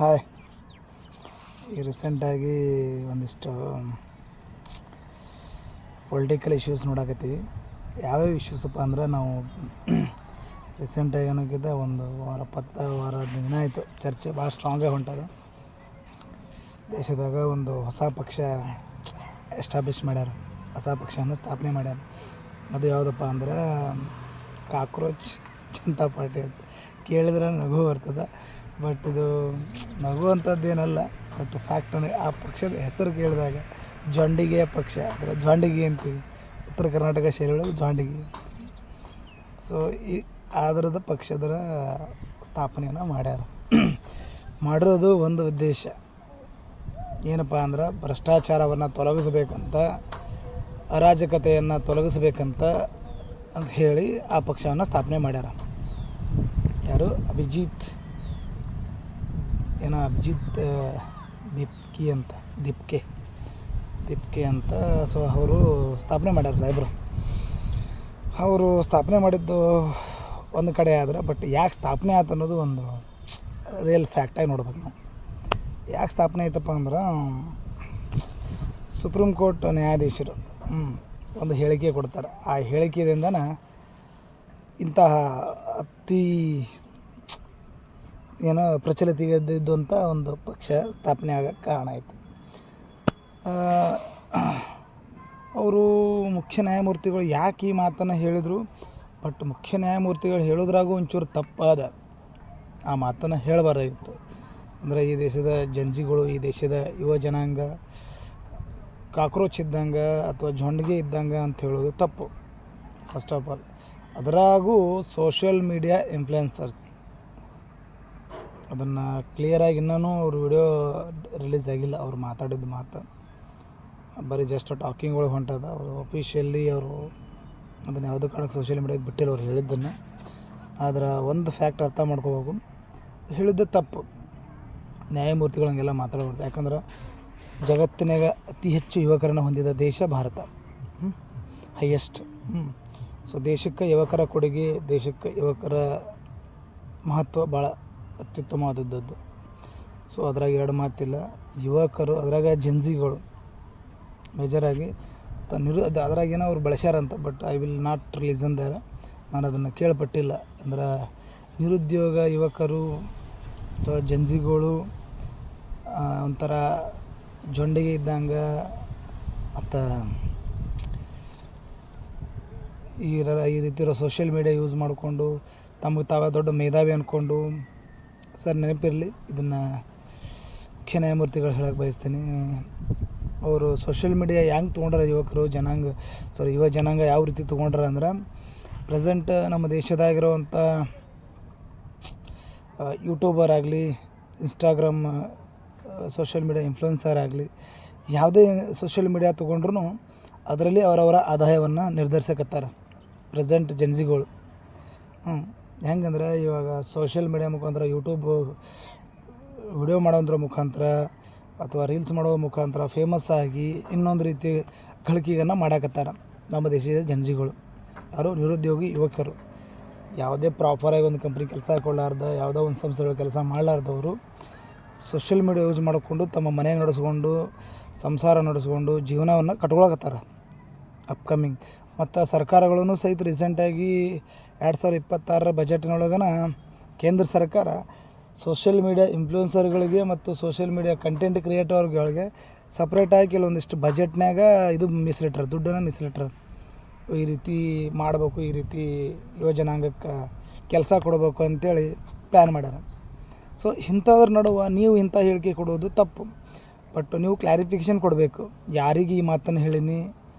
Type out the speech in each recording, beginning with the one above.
Hi. ಈ ರೀಸೆಂಟಾಗಿ ಒಂದಿಷ್ಟು ಪೊಲಿಟಿಕಲ್ ಇಶ್ಯೂಸ್ ನೋಡಕತ್ತೀವಿ. ಯಾವ್ಯಾವ ಇಶ್ಯೂಸಪ್ಪ ಅಂದ್ರೆ ನಾವು ರೀಸೆಂಟಾಗಿ ಏನಕ್ಕಿದ್ದ ಒಂದು ವಾರ 15 ದಿನ ಆಯಿತು. ಚರ್ಚೆ ಭಾಳ ಸ್ಟ್ರಾಂಗಾಗಿ ಹೊಂಟದ. ದೇಶದಾಗ ಒಂದು ಹೊಸ ಪಕ್ಷ ಎಸ್ಟಾಬ್ಲಿಷ್ ಮಾಡ್ಯಾರ, ಹೊಸ ಪಕ್ಷನ ಸ್ಥಾಪನೆ ಮಾಡ್ಯಾರ. ಅದು ಯಾವುದಪ್ಪ ಅಂದ್ರೆ ಕಾಕ್ರೋಚ್ ಜನತಾ ಪಾರ್ಟಿ ಅಂತ. ಕೇಳಿದ್ರೆ ನಗು ಬರ್ತದೆ, ಬಟ್ ಇದು ನಗು ಅಂಥದ್ದೇನಲ್ಲ. ಬಟ್ ಫ್ಯಾಕ್ಟ್ ಆ ಪಕ್ಷದ ಹೆಸರು ಕೇಳಿದಾಗ ಜೊಂಡಿಗೆ ಪಕ್ಷ ಅಂದರೆ ಜೊಂಡಿಗೆ ಅಂತೀವಿ, ಉತ್ತರ ಕರ್ನಾಟಕ ಶೈಲಿ ಒಳಗೆ ಜೊಂಡಿಗೆ ಅಂತೀವಿ. ಸೊ ಅದರದ ಪಕ್ಷದ ಸ್ಥಾಪನೆಯನ್ನು ಮಾಡ್ಯಾರ. ಮಾಡಿರೋದು ಒಂದು ಉದ್ದೇಶ ಏನಪ್ಪ ಅಂದ್ರೆ ಭ್ರಷ್ಟಾಚಾರವನ್ನು ತೊಲಗಿಸ್ಬೇಕಂತ, ಅರಾಜಕತೆಯನ್ನು ತೊಲಗಿಸ್ಬೇಕಂತ ಅಂತ ಹೇಳಿ ಆ ಪಕ್ಷವನ್ನು ಸ್ಥಾಪನೆ ಮಾಡ್ಯಾರ. ಯಾರು? ಅಭಿಜಿತ್ ದೀಪ್ಕೆ ಅಂತ. ಸೊ ಅವರು ಸ್ಥಾಪನೆ ಮಾಡ್ಯಾರ ಸಾಹೇಬರು. ಅವರು ಸ್ಥಾಪನೆ ಮಾಡಿದ್ದು ಒಂದು ಕಡೆ ಆದ್ರೆ, ಬಟ್ ಯಾಕೆ ಸ್ಥಾಪನೆ ಆಯ್ತು ಅನ್ನೋದು ಒಂದು ರಿಯಲ್ ಫ್ಯಾಕ್ಟಾಗಿ ನೋಡ್ಬೇಕು ನಾವು. ಯಾಕೆ ಸ್ಥಾಪನೆ ಆಯ್ತಪ್ಪ ಅಂದ್ರೆ, ಸುಪ್ರೀಂ ಕೋರ್ಟ್ ನ್ಯಾಯಾಧೀಶರು ಒಂದು ಹೇಳಿಕೆ ಕೊಡ್ತಾರೆ. ಆ ಹೇಳಿಕೆಯಿಂದನ ಇಂತಹ ಅತಿ ಏನೋ ಪ್ರಚಲಿತವಿದ್ದಂಥ ಒಂದು ಪಕ್ಷ ಸ್ಥಾಪನೆ ಆಗೋಕ್ಕೆ ಕಾರಣ ಆಯಿತು. ಅವರು ಮುಖ್ಯ ನ್ಯಾಯಮೂರ್ತಿಗಳು ಯಾಕೆ ಈ ಮಾತನ್ನು ಹೇಳಿದರು, ಬಟ್ ಮುಖ್ಯ ನ್ಯಾಯಮೂರ್ತಿಗಳು ಹೇಳೋದ್ರಾಗೂ ಒಂಚೂರು ತಪ್ಪಾದ. ಆ ಮಾತನ್ನು ಹೇಳಬಾರ್ದಾಗಿತ್ತು. ಅಂದರೆ ಈ ದೇಶದ ಜಂಜಿಗಳು, ಈ ದೇಶದ ಯುವ ಜನಾಂಗ ಕಾಕ್ರೋಚ್ ಇದ್ದಂಗೆ ಅಥವಾ ಜೊಂಡಿಗೆ ಇದ್ದಂಗೆ ಅಂತ ಹೇಳೋದು ತಪ್ಪು. ಫಸ್ಟ್ ಆಫ್ ಆಲ್ ಅದರಾಗೂ ಸೋಷಿಯಲ್ ಮೀಡಿಯಾ ಇನ್ಫ್ಲುಯೆನ್ಸರ್ಸ್ ಅದನ್ನು ಕ್ಲಿಯರಾಗಿ ಇನ್ನೂ ಅವ್ರ ವಿಡಿಯೋ ರಿಲೀಸ್ ಆಗಿಲ್ಲ. ಅವ್ರು ಮಾತಾಡಿದ ಮಾತು ಬರೀ ಜಸ್ಟ್ ಟಾಕಿಂಗ್ ಒಳಗೆ ಹೊಂಟದ. ಅವರು ಅಫಿಷಿಯಲಿ ಅವರು ಅದನ್ನು ಯಾವುದೋ ಕಾರಣಕ್ಕೆ ಸೋಷಿಯಲ್ ಮೀಡಿಯಾಗೆ ಬಿಟ್ಟಿಲ್ಲ ಅವ್ರು ಹೇಳಿದ್ದನ್ನು. ಆದರೆ ಒಂದು ಫ್ಯಾಕ್ಟ್ ಅರ್ಥ ಮಾಡ್ಕೋಬೇಕು, ಹೇಳಿದ್ದೆ ತಪ್ಪು. ನ್ಯಾಯಮೂರ್ತಿಗಳಂಗೆಲ್ಲ ಮಾತಾಡಬಾರ್ದು. ಯಾಕಂದ್ರೆ ಜಗತ್ತಿನಾಗ ಅತಿ ಹೆಚ್ಚು ಯುವಕರನ್ನು ಹೊಂದಿದ ದೇಶ ಭಾರತ, ಹೈಯೆಸ್ಟ್. ಸೊ ದೇಶಕ್ಕೆ ಯುವಕರ ಕೊಡುಗೆ, ದೇಶಕ್ಕೆ ಯುವಕರ ಮಹತ್ವ ಭಾಳ ಅತ್ಯುತ್ತಮವಾದದ್ದು. ಸೊ ಅದ್ರಾಗ ಎರಡು ಮಾತಿಲ್ಲ. ಯುವಕರು, ಅದ್ರಾಗ ಜೆನ್ಸಿಗಳು ಮೇಜರಾಗಿ ಅದ್ರಾಗೇನೋ ಅವ್ರು ಬಳಸ್ಯಾರಂತ, but I will not rely on there. ನಾನು ಅದನ್ನು ಕೇಳ್ಪಟ್ಟಿಲ್ಲ. ಅಂದ್ರೆ ನಿರುದ್ಯೋಗ ಯುವಕರು ಅಥವಾ ಜೆನ್ಸಿಗಳು ಒಂಥರ ಜೊಂಡಿಗೆ ಇದ್ದಂಗೆ, ಮತ್ತು ಈ ರೀತಿ ಇರೋ ಸೋಷಿಯಲ್ ಮೀಡಿಯಾ ಯೂಸ್ ಮಾಡಿಕೊಂಡು ತಮಗೆ ತಾವೇ ದೊಡ್ಡ ಮೇಧಾವಿ ಅಂದ್ಕೊಂಡು. ಸರ್ ನೆನಪಿರಲಿ, ಇದನ್ನು ಮುಖ್ಯ ನ್ಯಾಯಮೂರ್ತಿಗಳು ಹೇಳಕ್ಕೆ ಬಯಸ್ತೀನಿ. ಅವರು ಸೋಷಿಯಲ್ ಮೀಡಿಯಾ ಹೆಂಗೆ ತೊಗೊಂಡ್ರೆ ಯುವ ಜನಾಂಗ ಯಾವ ರೀತಿ ತೊಗೊಂಡ್ರ ಅಂದ್ರೆ, ಪ್ರೆಸೆಂಟ್ ನಮ್ಮ ದೇಶದಾಗಿರೋವಂಥ ಯೂಟ್ಯೂಬರ್ ಆಗಲಿ, ಇನ್ಸ್ಟಾಗ್ರಾಮ್ ಸೋಷಿಯಲ್ ಮೀಡಿಯಾ ಇನ್ಫ್ಲುಯೆನ್ಸರ್ ಆಗಲಿ, ಯಾವುದೇ ಸೋಷಿಯಲ್ ಮೀಡಿಯಾ ತೊಗೊಂಡ್ರೂ ಅದರಲ್ಲಿ ಅವರವರ ಆದಾಯವನ್ನು ನಿರ್ಧರಿಸಕತ್ತಾರೆ ಪ್ರೆಸೆಂಟ್ ಜೆನ್ಸಿಗಳು. ಹೆಂಗಂದ್ರೆ ಇವಾಗ ಸೋಷಿಯಲ್ ಮೀಡಿಯಾ ಮುಖಾಂತರ, ಯೂಟ್ಯೂಬ್ ವಿಡಿಯೋ ಮಾಡೋದ್ರ ಮುಖಾಂತರ ಅಥವಾ ರೀಲ್ಸ್ ಮಾಡೋ ಮುಖಾಂತರ ಫೇಮಸ್ ಆಗಿ ಇನ್ನೊಂದು ರೀತಿ ಗಳಿಕೆಯನ್ನು ಮಾಡಾಕತ್ತಾರೆ ನಮ್ಮ ದೇಶದ ಜೆನ್ಸಿಗಳು. ಯಾರು? ನಿರುದ್ಯೋಗಿ ಯುವಕರು. ಯಾವುದೇ ಪ್ರಾಪರಾಗಿ ಒಂದು ಕಂಪ್ನಿ ಕೆಲಸ ಕೊಡಲಾರ್ದ, ಯಾವುದೋ ಒಂದು ಸಂಸ್ಥೆಗಳು ಕೆಲಸ ಮಾಡಲಾರ್ದವರು ಸೋಷಿಯಲ್ ಮೀಡಿಯಾ ಯೂಸ್ ಮಾಡಿಕೊಂಡು ತಮ್ಮ ಮನೆ ನಡೆಸ್ಕೊಂಡು, ಸಂಸಾರ ನಡೆಸ್ಕೊಂಡು ಜೀವನವನ್ನು ಕಟ್ಕೊಳಕತ್ತಾರೆ ಅಪ್ಕಮಿಂಗ್. ಮತ್ತು ಸರ್ಕಾರಗಳೂ ಸಹಿತ ರೀಸೆಂಟಾಗಿ 2026 ಬಜೆಟ್ನೊಳಗನ ಕೇಂದ್ರ ಸರ್ಕಾರ ಸೋಷಿಯಲ್ ಮೀಡಿಯಾ ಇನ್ಫ್ಲುಯೆನ್ಸರ್ಗಳಿಗೆ ಮತ್ತು ಸೋಷಿಯಲ್ ಮೀಡಿಯಾ ಕಂಟೆಂಟ್ ಕ್ರಿಯೇಟರ್ಗಳಿಗೆ ಸಪ್ರೇಟಾಗಿ ಕೆಲವೊಂದಿಷ್ಟು ಬಜೆಟ್ನಾಗ ಇದು ಮೀಸಲಿಟ್ರ, ದುಡ್ಡನ್ನು ಮೀಸಲಿಟ್ರ. ಈ ರೀತಿ ಮಾಡಬೇಕು, ಈ ರೀತಿ ಯುವ ಜನಾಂಗಕ್ಕೆ ಕೆಲಸ ಕೊಡಬೇಕು ಅಂತೇಳಿ ಪ್ಲ್ಯಾನ್ ಮಾಡ್ಯಾರ. ಸೊ ಇಂಥದ್ರ ನಡುವೆ ನೀವು ಇಂಥ ಹೇಳಿಕೆ ಕೊಡೋದು ತಪ್ಪು. ಬಟ್ ನೀವು ಕ್ಲಾರಿಫಿಕೇಷನ್ ಕೊಡಬೇಕು, ಯಾರಿಗೆ ಈ ಮಾತನ್ನು ಹೇಳೀನಿ,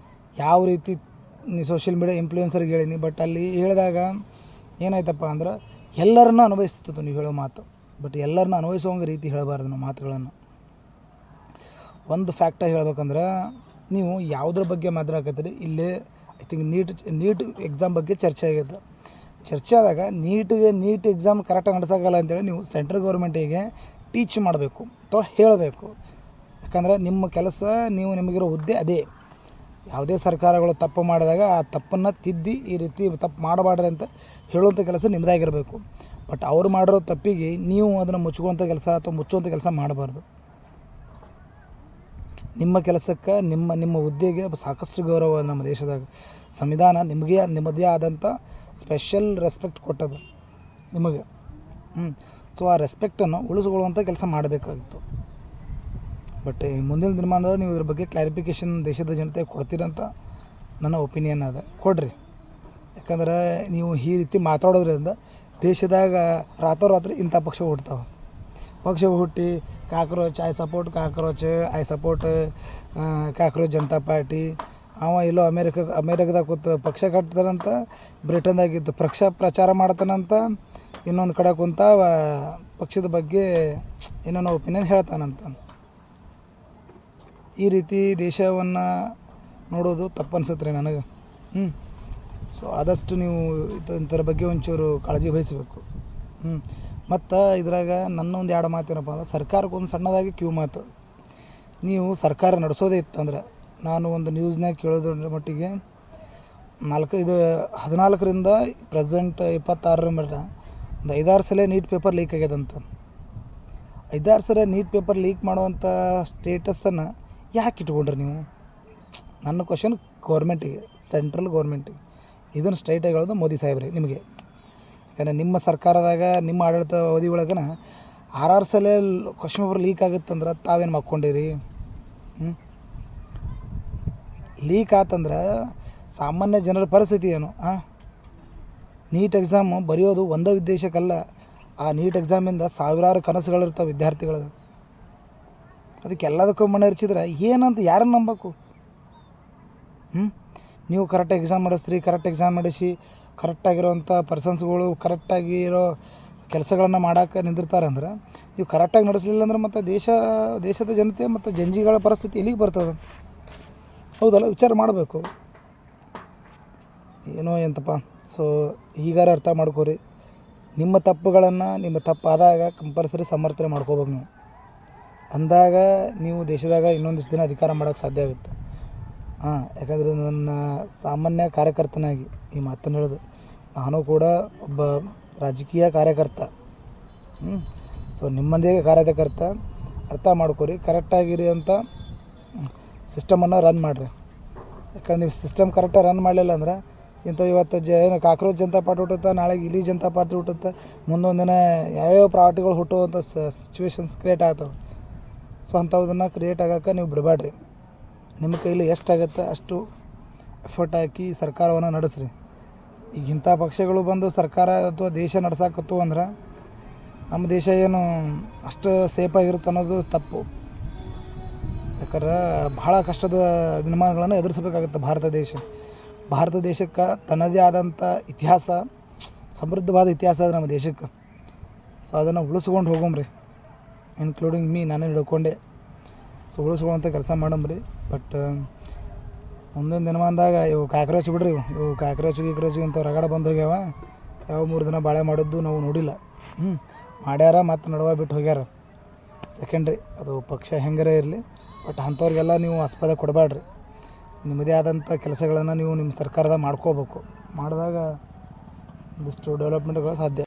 ಯಾವ ರೀತಿ ಸೋಷಿಯಲ್ ಮೀಡಿಯಾ ಇನ್ಫ್ಲುಯೆನ್ಸರ್ಗೆ ಹೇಳೀನಿ. ಬಟ್ ಅಲ್ಲಿ ಹೇಳಿದಾಗ ಏನಾಯ್ತಪ್ಪ ಅಂದ್ರೆ, ಎಲ್ಲರನ್ನೂ ಅನ್ವಯಿಸ್ತದೆ ನೀವು ಹೇಳೋ ಮಾತು. ಬಟ್ ಎಲ್ಲರನ್ನ ಅನ್ವಯಿಸೋಂಗೆ ರೀತಿ ಹೇಳಬಾರ್ದು ನಾವು ಮಾತುಗಳನ್ನು. ಒಂದು ಫ್ಯಾಕ್ಟಾಗಿ ಹೇಳ್ಬೇಕಂದ್ರೆ, ನೀವು ಯಾವುದ್ರ ಬಗ್ಗೆ ಮಾತಾಡಕತ್ತೀರಿ, ಇಲ್ಲೇ ಐ ಥಿಂಕ್ ನೀಟ್ ಎಕ್ಸಾಮ್ ಬಗ್ಗೆ ಚರ್ಚೆ ಆಗಿದೆ. ಚರ್ಚೆ ಆದಾಗ ನೀಟ್ ಎಕ್ಸಾಮ್ ಕರೆಕ್ಟಾಗಿ ನಡೆಸೋಕ್ಕಲ್ಲ ಅಂತೇಳಿ ನೀವು ಸೆಂಟ್ರಲ್ ಗೌರ್ಮೆಂಟಿಗೆ ಟೀಚ್ ಮಾಡಬೇಕು ಅಥವಾ ಹೇಳಬೇಕು. ಯಾಕಂದರೆ ನಿಮ್ಮ ಕೆಲಸ, ನಿಮಗಿರೋ ಹುದ್ದೆ ಅದೇ. ಯಾವುದೇ ಸರ್ಕಾರಗಳು ತಪ್ಪು ಮಾಡಿದಾಗ ಆ ತಪ್ಪನ್ನು ತಿದ್ದಿ ಈ ರೀತಿ ತಪ್ಪು ಮಾಡಬಾರ್ದು ಅಂತ ಹೇಳುವಂಥ ಕೆಲಸ ನಿಮ್ಮದಾಗಿರಬೇಕು. ಬಟ್ ಅವ್ರು ಮಾಡಿರೋ ತಪ್ಪಿಗೆ ನೀವು ಅದನ್ನು ಮುಚ್ಚುವಂಥ ಕೆಲಸ ಅಥವಾ ಮುಚ್ಚುವಂಥ ಕೆಲಸ ಮಾಡಬಾರ್ದು. ನಿಮ್ಮ ಕೆಲಸಕ್ಕೆ ನಿಮ್ಮ ಹುದ್ದೆಗೆ ಸಾಕಷ್ಟು ಗೌರವ ನಮ್ಮ ದೇಶದಾಗ. ಸಂವಿಧಾನ ನಿಮ್ಮದೇ ಆದಂಥ ಸ್ಪೆಷಲ್ ರೆಸ್ಪೆಕ್ಟ್ ಕೊಟ್ಟದು ನಿಮಗೆ. ಸೊ ಆ ರೆಸ್ಪೆಕ್ಟನ್ನು ಉಳಿಸ್ಕೊಳ್ಳುವಂಥ ಕೆಲಸ ಮಾಡಬೇಕಾಗಿತ್ತು. ಬಟ್ ಮುಂದಿನ ದಿನಮಾನದಾಗ ನೀವು ಇದ್ರ ಬಗ್ಗೆ ಕ್ಲಾರಿಫಿಕೇಷನ್ ದೇಶದ ಜನತೆಗೆ ಕೊಡ್ತೀರಂತ ನನ್ನ ಒಪಿನಿಯನ್ ಅದ. ಕೊಡ್ರಿ. ಯಾಕಂದ್ರೆ ನೀವು ಈ ರೀತಿ ಮಾತಾಡೋದ್ರಿಂದ ದೇಶದಾಗ ರಾತ್ರೋರಾತ್ರಿ ಇಂಥ ಪಕ್ಷ ಹುಟ್ಟಿ cockroach I support cockroach, I support cockroach Janata party. ಅವ ಎಲ್ಲೋ ಅಮೇರಿಕದಾಗ ಕೂತು ಪಕ್ಷ ಕಟ್ತಾನಂತ, ಬ್ರಿಟನ್ದಾಗಿದ್ದು ಪ್ರಚಾರ ಮಾಡ್ತಾನಂತ, ಇನ್ನೊಂದು ಕಡೆ ಕುಂತ ಪಕ್ಷದ ಬಗ್ಗೆ ಇನ್ನೊಂದು ಒಪಿನಿಯನ್ ಹೇಳ್ತಾನಂತ. ಈ ರೀತಿ ದೇಶವನ್ನು ನೋಡೋದು ತಪ್ಪು ಅನ್ಸುತ್ತೆ ರೀ ನನಗೆ. ಸೊ ಆದಷ್ಟು ನೀವು ಇಂಥರ ಬಗ್ಗೆ ಒಂಚೂರು ಕಾಳಜಿ ವಹಿಸಬೇಕು. ಮತ್ತು ಇದ್ರಾಗ ನನ್ನ ಒಂದು ಎರಡು ಮಾತೇನಪ್ಪ ಅಂದ್ರೆ, ಸರ್ಕಾರಕ್ಕೆ ಒಂದು ಸಣ್ಣದಾಗಿ ಮಾತು. ನೀವು ಸರ್ಕಾರ ನಡೆಸೋದೇ ಇತ್ತಂದ್ರೆ, ನಾನು ಒಂದು ನ್ಯೂಸ್ನಾಗ ಕೇಳೋದ್ರ ಮಟ್ಟಿಗೆ 14ರಿಂದ ಪ್ರೆಸೆಂಟ್ 26 ಮಟ್ಟ ಒಂದು 5-6 ಸಲ ನೀಟ್ ಪೇಪರ್ ಲೀಕ್ ಆಗ್ಯದಂತ. 5-6 ಸಲ ನೀಟ್ ಪೇಪರ್ ಲೀಕ್ ಮಾಡುವಂಥ ಸ್ಟೇಟಸನ್ನು ಯಾಕೆ ಇಟ್ಕೊಂಡ್ರಿ ನೀವು? ನನ್ನ ಕ್ವಶನ್ ಗೌರ್ಮೆಂಟಿಗೆ, ಸೆಂಟ್ರಲ್ ಗೌರ್ಮೆಂಟಿಗೆ. ಇದನ್ನು ಸ್ಟ್ರೈಟಾಗಿ ಹೇಳೋದು ಮೋದಿ ಸಾಹೇಬ್ರಿ ನಿಮಗೆ. ಯಾಕಂದರೆ ನಿಮ್ಮ ಸರ್ಕಾರದಾಗ ನಿಮ್ಮ ಆಡಳಿತ ಅವಧಿ ಒಳಗನ 6 ಸಲ ಕ್ವಶನ್ ಪೇಪರ್ ಲೀಕ್ ಆಗುತ್ತಂದ್ರೆ ತಾವೇನು ಮಾಡ್ಕೊಂಡಿರಿ? ಲೀಕ್ ಆತಂದ್ರೆ ಸಾಮಾನ್ಯ ಜನರ ಪರಿಸ್ಥಿತಿ ಏನು? ನೀಟ್ ಎಕ್ಸಾಮು ಬರೆಯೋದು ಒಂದೇ ಉದ್ದೇಶಕ್ಕಲ್ಲ. ಆ ನೀಟ್ ಎಕ್ಸಾಮಿಂದ ಸಾವಿರಾರು ಕನಸುಗಳಿರ್ತಾವೆ ವಿದ್ಯಾರ್ಥಿಗಳದು. ಅದಕ್ಕೆಲ್ಲದಕ್ಕೂ ಮನೆ ಹರಿಸಿದ್ರೆ ಏನಂತ ಯಾರನ್ನು ನಂಬಬೇಕು? ನೀವು ಕರೆಕ್ಟಾಗಿ ಎಕ್ಸಾಮ್ ಮಾಡಿಸ್ತೀರಿ, ಕರೆಕ್ಟ್ ಎಕ್ಸಾಮ್ ಮಾಡಿಸಿ ಕರೆಕ್ಟಾಗಿರೋವಂಥ ಪರ್ಸನ್ಸ್ಗಳು ಕರೆಕ್ಟಾಗಿರೋ ಕೆಲಸಗಳನ್ನು ಮಾಡೋಕೆ ನಿಂದಿರ್ತಾರೆ ಅಂದ್ರೆ, ನೀವು ಕರೆಕ್ಟಾಗಿ ನಡೆಸಲಿಲ್ಲ ಅಂದ್ರೆ ಮತ್ತು ದೇಶದ ಜನತೆ ಮತ್ತು ಜಂಜಿಗಳ ಪರಿಸ್ಥಿತಿ ಎಲ್ಲಿಗೆ ಬರ್ತದೆ? ಹೌದಲ್ಲ, ವಿಚಾರ ಮಾಡಬೇಕು. ಏನೋ ಎಂತಪ್ಪ. ಸೊ ಈಗಾರ ಅರ್ಥ ಮಾಡ್ಕೋರಿ. ನಿಮ್ಮ ತಪ್ಪುಗಳನ್ನು ನಿಮ್ಮ ತಪ್ಪಾದಾಗ ಕಂಪಲ್ಸರಿ ಸಮರ್ಥನೆ ಮಾಡ್ಕೋಬೇಕು ನೀವು. ಅಂದಾಗ ನೀವು ದೇಶದಾಗ ಇನ್ನೊಂದಿಷ್ಟು ದಿನ ಅಧಿಕಾರ ಮಾಡೋಕ್ಕೆ ಸಾಧ್ಯ ಆಗುತ್ತೆ. ಯಾಕಂದರೆ ನನ್ನ ಸಾಮಾನ್ಯ ಕಾರ್ಯಕರ್ತನಾಗಿ ಈ ಮಾತನ್ನು ಹೇಳೋದು, ನಾನು ಕೂಡ ಒಬ್ಬ ರಾಜಕೀಯ ಕಾರ್ಯಕರ್ತ. ಸೊ ನಿಮ್ಮದೇ ಕಾರ್ಯಕರ್ತ. ಅರ್ಥ ಮಾಡ್ಕೊರಿ, ಕರೆಕ್ಟಾಗಿರಿ ಅಂತ ಸಿಸ್ಟಮನ್ನು ರನ್ ಮಾಡಿರಿ. ಯಾಕಂದ್ರೆ ನೀವು ಸಿಸ್ಟಮ್ ಕರೆಕ್ಟಾಗಿ ರನ್ ಮಾಡಲಿಲ್ಲ ಅಂದ್ರೆ ಇವತ್ತು ಏನು ಕಾಕ್ರೋಚ್ ಜನತಾ ಪಾರ್ಟಿ ಹುಟ್ಟುತ್ತೆ, ನಾಳೆಗೆ ಇಲಿ ಜನತಾ ಪಾರ್ಟಿ ಹುಟ್ಟುತ್ತೆ, ಮುಂದೊಂದು ದಿನ ಯಾವ್ಯಾವ ಪಾರ್ಟಿಗಳು ಹುಟ್ಟುವಂಥ ಸಿಚುವೇಶನ್ಸ್ ಕ್ರಿಯೇಟ್ ಆಗ್ತವೆ. ಸೊ ಅಂಥವುದನ್ನು ಕ್ರಿಯೇಟ್ ಆಗೋಕ್ಕೆ ನೀವು ಬಿಡಬೇಡ್ರಿ. ನಿಮ್ಮ ಕೈಲಿ ಎಷ್ಟಾಗುತ್ತೆ ಅಷ್ಟು ಎಫರ್ಟ್ ಹಾಕಿ ಸರ್ಕಾರವನ್ನು ನಡೆಸ್ರಿ. ಈಗ ಇಂಥ ಪಕ್ಷಗಳು ಬಂದು ಸರ್ಕಾರ ಅಥವಾ ದೇಶ ನಡ್ಸಾಕತ್ತು ಅಂದ್ರೆ ನಮ್ಮ ದೇಶ ಏನು ಅಷ್ಟು ಸೇಫಾಗಿರುತ್ತೆ ಅನ್ನೋದು ತಪ್ಪು. ಯಾಕಂದ್ರೆ ಭಾಳ ಕಷ್ಟದ ದಿನಮಾನಗಳನ್ನು ಎದುರಿಸಬೇಕಾಗುತ್ತೆ ಭಾರತ ದೇಶಕ್ಕೆ ತನ್ನದೇ ಆದಂಥ ಇತಿಹಾಸ, ಸಮೃದ್ಧವಾದ ಇತಿಹಾಸ ಅದು ನಮ್ಮ ದೇಶಕ್ಕೆ. ಸೊ ಅದನ್ನು ಉಳಿಸ್ಕೊಂಡು ಹೋಗಮ್ರಿ, ಇನ್ಕ್ಲೂಡಿಂಗ್ ನಾನೇ ಹಿಡ್ಕೊಂಡೆ. ಸೊ ಉಳಿಸ್ಕೊಳ್ಳೋಂಥ ಕೆಲಸ ಮಾಡಮ್ರಿ. ಬಟ್ ಮುಂದಿನ ದಿನಮಾನದಾಗ ಇವು ಕಾಕ್ರೋಚ್ ಬಿಡ್ರಿ, ಇವು ಕಾಕ್ರೋಚ್ ಅಂತ ರಗಡ ಬಂದು ಹೋಗ್ಯಾವ. ಯಾವ 3 ದಿನ ಬಾಳೆ ಮಾಡೋದು ನಾವು ನೋಡಿಲ್ಲ. ಮಾಡ್ಯಾರ ಮತ್ತು ನಡುವ ಬಿಟ್ಟು ಹೋಗ್ಯಾರ. ಸೆಕೆಂಡ್ರಿ, ಅದು ಪಕ್ಷ ಹೆಂಗರೇ ಇರಲಿ. ಬಟ್ ಅಂಥವ್ರಿಗೆಲ್ಲ ನೀವು ಆಸ್ಪದ ಕೊಡಬೇಡ್ರಿ. ನಿಮ್ಮದೇ ಆದಂಥ ಕೆಲಸಗಳನ್ನು ನೀವು ನಿಮ್ಮ ಸರ್ಕಾರದಾಗ ಮಾಡ್ಕೋಬೇಕು. ಮಾಡಿದಾಗ ಒಂದಿಷ್ಟು ಡೆವಲಪ್ಮೆಂಟ್ಗಳು ಸಾಧ್ಯ.